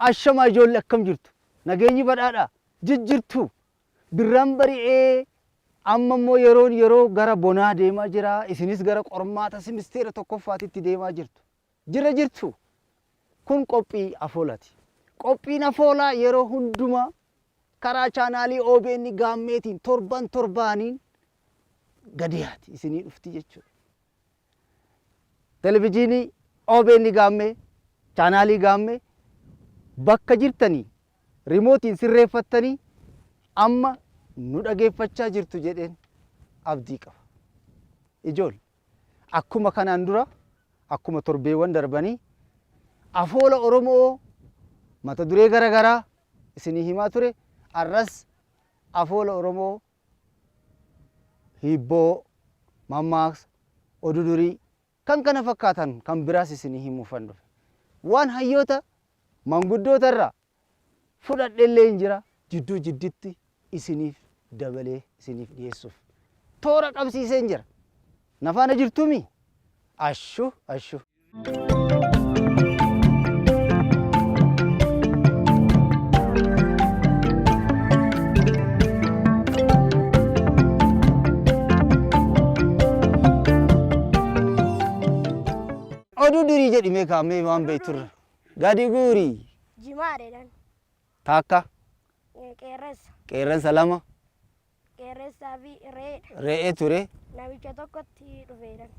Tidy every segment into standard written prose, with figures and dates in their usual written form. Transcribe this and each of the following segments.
ashama ijoollee akkam jirtu nageenyi badhaadha jijjirtu birraan bari'ee amma immoo yeroo gara bonaa deemaa jira isinis gara qormaata simisteera tokkoffaatitti deemaa jirtu kun qophii afoolati qophiin afoolaa yeroo hundumaa karaa chaanaalii OBN gaammeetiin torbaaniin gadiyaati isinii dhufti jechuudha televizyiinii OBN gaammee chaanaalii gaammee bakka jirtanii rimootiin sirreeffattanii amma nu dhageeffachaa jirtu jedheen abdii qaba ijoollee akkuma kanaan dura akkuma torbeewwan darbanii afoola Oromoo mata duree garagaraa isinii himaa ture arras afoola Oromoo hibboo mammaaksa oduu durii kan kana fakkaatan kan biraas isinii himuufan dhufe waan hayyoota manguddoota irraa fudhadheellee hin jira jidduu jidditti isiniif dabalee isiniif dhiyeessuuf toora qabsiisee hin jira nafaana jirtumi ashu oduu durii jedhime kaamee waan beekturra gadi guurii Jimaadhaan. Takka. Qeerransa. Qeerransa lama. Qeerransaa fi re'eedha. Re'ee ture. Namicha tokkotti dhufeedhaan.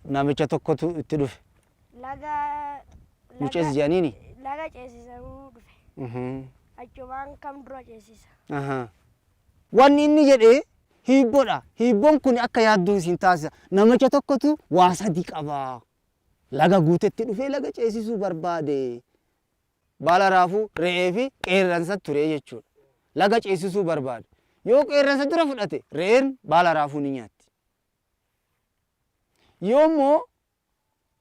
Namicha tokkotu itti dhufe. Nu ceesi jedhaniini? Laga ceesisanii dhufe. Achumaan kam dura ceesisa. Wanni inni jedhee hiibboodha. Hiibboon kun akka yaadduu isin taasisa. Namicha tokkotu waa sadii qaba. Laga guutetti dhufee laga ceesisuu barbaade. Baala raafuu re'ee fi qeerransa ture jechuudha. Laga ceesisuu barbaade. Yoo qeerransa dura fudhate re'een baala raafuu ni nyaatti. Yoommoo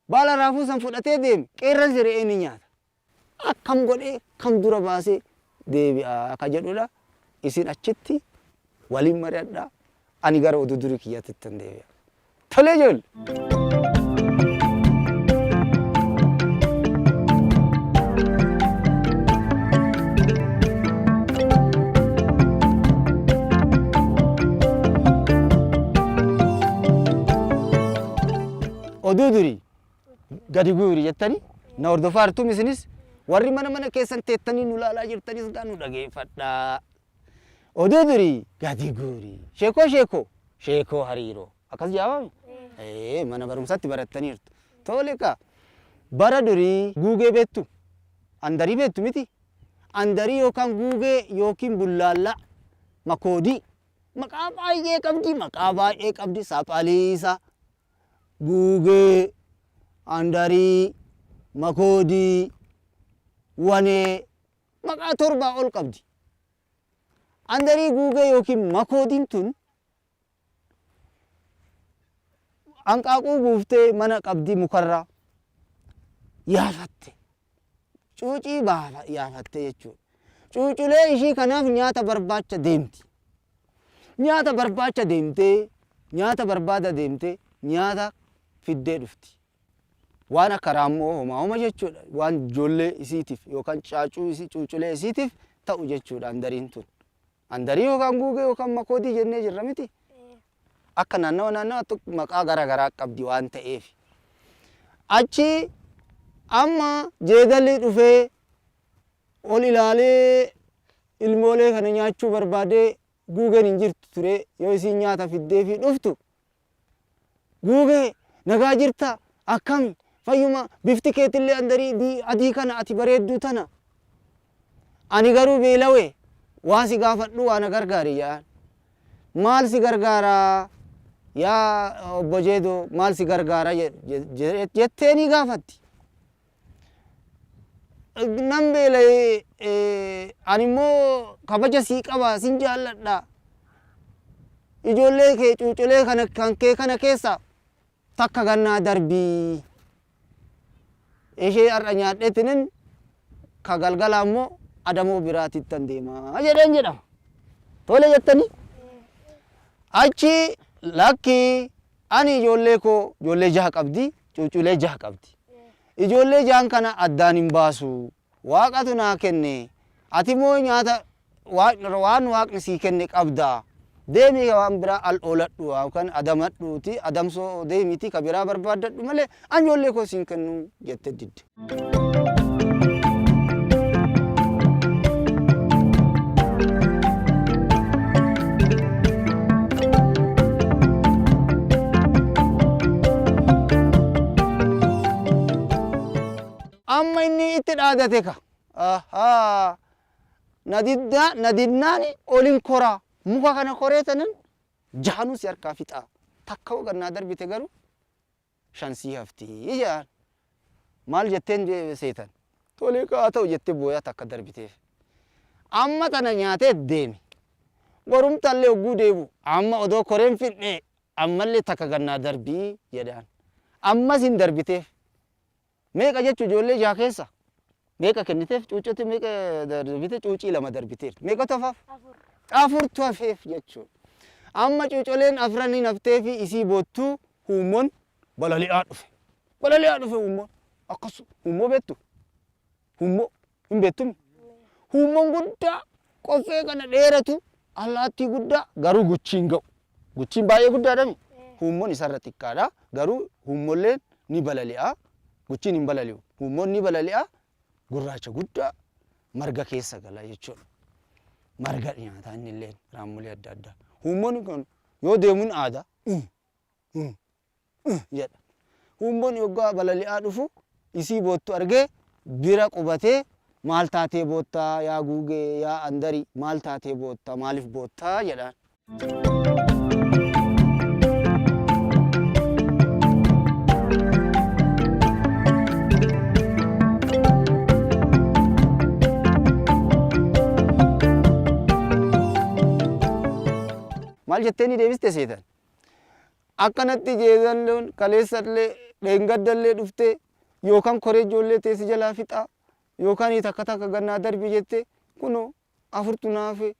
baala raafuu san fudhatee deeme qeerransi re'ee ni nyaata. Akkam godhee kam dura baasee deebi'a akka jedhudha. Isin achitti waliin mari'adhaa. Ani gara oduu durii kiyyaatti deebi'a. Tolee ijoollee. Oduu durii gadi guurii jettanii na hordofaa jirtu isinis warri mana keessan teettanii nu ilaalaa jirtanis nu dhageeffadhaa. Oduu durii gadi guurii sheekoo hariiroo akkas jawaabame mana barumsaatti barattaniirtu. Tole ka bara durii guugee beektu andarii beektu miti andarii yookaan guugee yookiin bullaallaa makoodii maqaa baay'ee qabdi saaphaaliisa. Guugee, andarii, makoodii, wanee maqaa torbaa ol qabdi. Andarii guugee yookiin makoodiin tun hanqaaquu guuftee mana qabdi mukarraa yaafatte. Cuucii yaafatte jechuudha. Cuuculee ishii kanaaf nyaata barbaacha deemti. Nyaata barbaada deemtee nyaata fiddee dhufti. Waan akka raammoo homaa jechuudha. Waan ijoollee isiitiif yookaan cuuculee isiitiif ta'u jechuudha andariin tun. Andarii yookaan guugee yookaan makoodii jennee jirra miti. Akka naannawa maqaa garagaraa qabdi waan ta'eef. Achi amma jeedalli dhufee ol ilaalee ilmoolee kana nyaachuu barbaadee guugeen hin jirtu ture yoo isiin nyaata fiddee fi dhuftu. Guugee nagaa jirta akkami fayyuma bifti keetillee andarii adii kana ati bareedduu tana. Ani garuu beelawee waan si gaafadhu waan gargaari yaa. Maal si gargaara yaa obbo Jeedoo maal si gargaara jettee ni gaafatti. Nan beela'ee ani immoo kabaja sii qaba sin jaalladha. Ijoollee kee cuuculee kana keessa takka gannaa darbii. Ishee har'a nyaadheetinin ka galgala immoo adamoo biraatittan deemaa jedheen jedhama. Tole jettanii? Achi lakki ani ijoollee koo ijoollee 6 qabdi cuuculee 6 qabdi. Ijoollee 6 kana addaan hin baasu waaqatu naa kenne ati moo nyaata waan waaqni sii kenne qabdaa deemii waan biraa al ooladhu yookaan adamadhuuti adamsoo deemiti ka biraa barbaaddadhu malee an ijoollee koo siin kennu jette didde. amma inni itti dhaadate ka nadinnaan olin koraa muka kana koreetanan jaanus harkaa fixaa takka ogannaa darbite garuu shansii haftii jaan maal jetteen seetan tolee kaa ta'u jette booyaa takka darbiteef amma tana nyaatee deemi borumtallee hogguu deebu amma odoo koreen fidhee ammallee takka gannaa darbii jedhaan ammas hin darbiteef meeqa jechu ijoollee jaa keessa meeqa kenniteef cuucotti meeqa darbite cuucii lama darbiteef meeqa tofaaf afur tofeef jechuudha amma cuucoleen afranii nafteefi isii boottuu huummoon balali'aa dhufe huummoon akkas huummoo beektu huummoo hin beektumi huummoon guddaa qoffee kana dheeratu allaattii guddaa garuu guchiin ga'u guchiin baay'ee guddaadhami huummoon isarra xiqqaadha garuu huummolleen ni balali'aa guchiin hin balali'u huummoon ni balali'aa gurraacha guddaa marga keessa gala jechuudha marga nyaataa inni illee raammolee adda addaa huummoon kun yoo deemuun aadaa jedha huummoon yoggaa balali'aa dhufu isii boottu argee bira qubatee maal taatee boottaa yaa guugee yaa andarii maal taatee boottaa maaliif boottaa jedhaan. maal jetteeni deebiste seetan akkanatti jeedalloon kaleessallee dheengaddallee dhufte yookaan koree ijoollee teessi jalaa fixaa yookaan takka takka gannaa darbii jette kuno afurtu naafe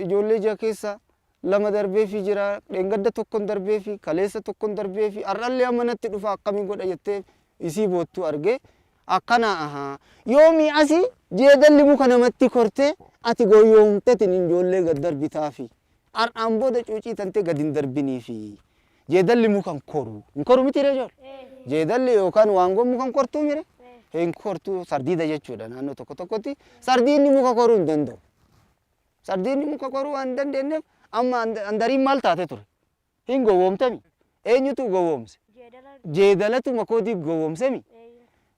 ijoollee jaa keessa lama darbeefi jira dheengadda tokkon darbeefi kaleessa tokkon darbeefi har'allee ammanatti dhufa akkamiin godha jettee isii boottuu argee akkana yoomii asii jeedalli muka namatti kortee ati gooyoomtetin ijoollee gad darbitaafi ar'aan booda cuucii tante gad hin darbiniifi jeedalli mukan koru miti reejool jeedalli yookaan waangoon mukan kortuu mire hin kortuu sardiida jechuudha naannoo tokko tokkotti sardiinni muka koruu hin danda'u sardiinni muka koruu waan hin dandeenyeef amma andariin maal taate ture hin gowwoomtami eenyutu gowwoomse jeedalatu makoodii gowwoomsemi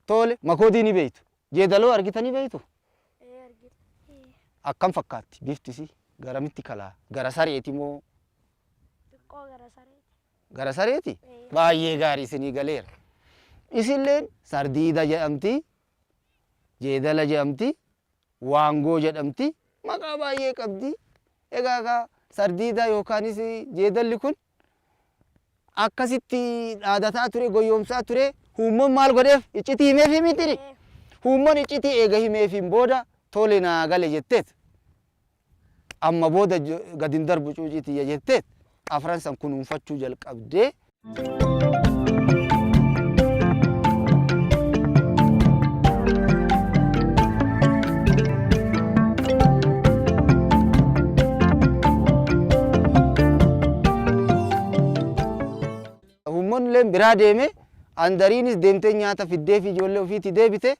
tole makoodii ni beeytu jeedaloo argitanii beeytu akkam fakkaatti biftisii garamitti kalaa gara sareeti moo gara sareeti baay'ee gaarii isinii galeera isilleen sardiida jedhamti jeedala jedhamti waangoo jedhamti maqaa baay'ee qabdi egaa sardiida yookaanis jeedalli kun akkasitti dhaadataa ture goyyoomsaa ture huummoon maal godheef iccitii himeefi mitiri huummoon iccitii eega himeefiin booda tole naa gale jetteet amma booda gad hin darbu cuuciitiyya jetteet afran san kunuunfachuu jalqabdee huummoon illeen biraa deeme andariinis deemtee nyaata fiddee fi ijoollee ofiitti deebite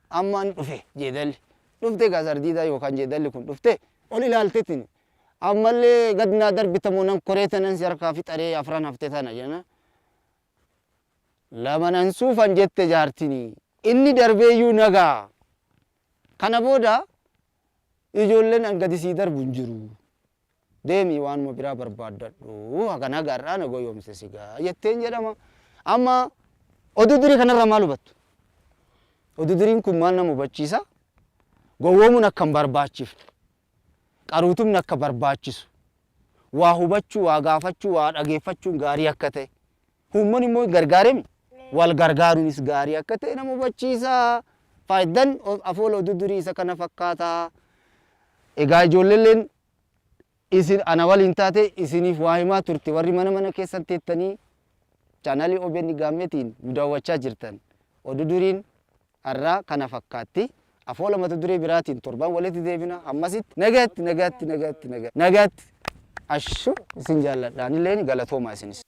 amma ni dhufe jeedalli dhufte gaa sardiidaa yookaan jeedalli kun dhufte ol ilaalteetiin ammallee gad naa darbitamu nan koreetanan si harkaa fixaree afran hafte tana jenna lama nan suufan jette jaartini inni darbeeyyuu nagaa kana booda ijoolleen an gadi sii darbu hin jiru deemii waanuma biraa barbaaddadhu hagana gaarraa na goyoomse sigaa jetteen jedhama amma oduu durii kanarraa maal hubattu oduu duriin kun maal nama hubachiisa gowwoomuun akka hin barbaachifne qaruutumni akka barbaachisu waa hubachuu waa gaafachuu waa dhageeffachuun gaarii akka ta'e huummoon immoo gargaaremi wal gargaaruunis gaarii akka ta'e nama hubachiisa faayidaan afoola oduu durii isa kana fakkaataa egaa ijoolleen isin ana waliin taate isiniif waa himaa turte warri mana keessan teettanii chaanalii OBN gaammetiin nu daawwachaa jirtan oduu duriin har'aa kana fakkaatti afoola mata duree biraatiin torban walitti deebina ammasitti nagaatti ashuu isin jaalladhaan illee galatoomaa isinis.